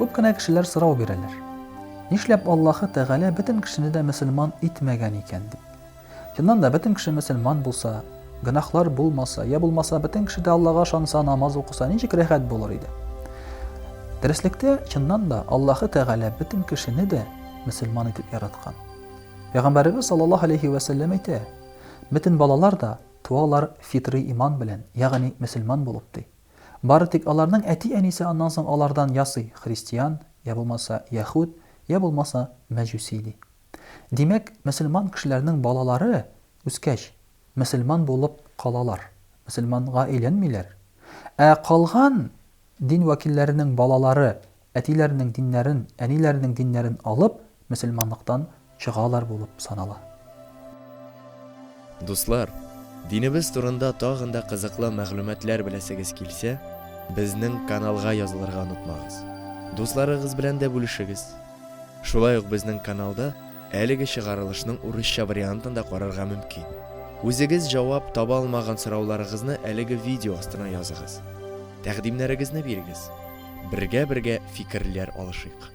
Күп кенә кешеләр сорау бирәләр. Нишләп Аллаһы Тәгалә бөтен кешене дә мөселман итмәгән икән дип. Чыннан да бөтен кеше мөселман булса, гөнаһлар булмаса, я булмаса бөтен кеше дә Аллаһка ышанса, намаз укыса, ничек рәхәт булыр иде. Дәреслектә чыннан да Аллаһы Тәгалә бөтен кешене дә мөселман итеп яраткан. Пәйгамбәрбез саллаллаһу алейхи ва сәллям әйтә: "Бөтен балалар да туалар фитри иман белән, ягъни мөселман булып" ди. Бары тик аларның әти-әнисе аннан соң алардан ясый, христиан, я булмаса яһуд, я булмаса мәҗүси ди. Димәк, мөселман кешеләрнең балалары үскәч мөселман булып калалар, мөселманга әйләнмиләр. Калган дин вәкилләренең балалары әтиләренең диннәрен, әниләренең диннәрен алып, мөселманлыктан чыгалар булып санала. Дуслар, динебез турында тагын да кызыклы мәгълүматлар беләсегез килсә, безнең каналга язылырга онытмагыз. Дусларыгыз белән дә бүлешегез. Шулай ук безнең каналда әлеге чыгарылышның урысча вариантын да карарга мөмкин. Үзегез җавап таба алмаган сорауларыгызны әлеге видео астына языгыз. Тәкъдимнәрегезне бирегез. Бергә фикерләр алышыйк.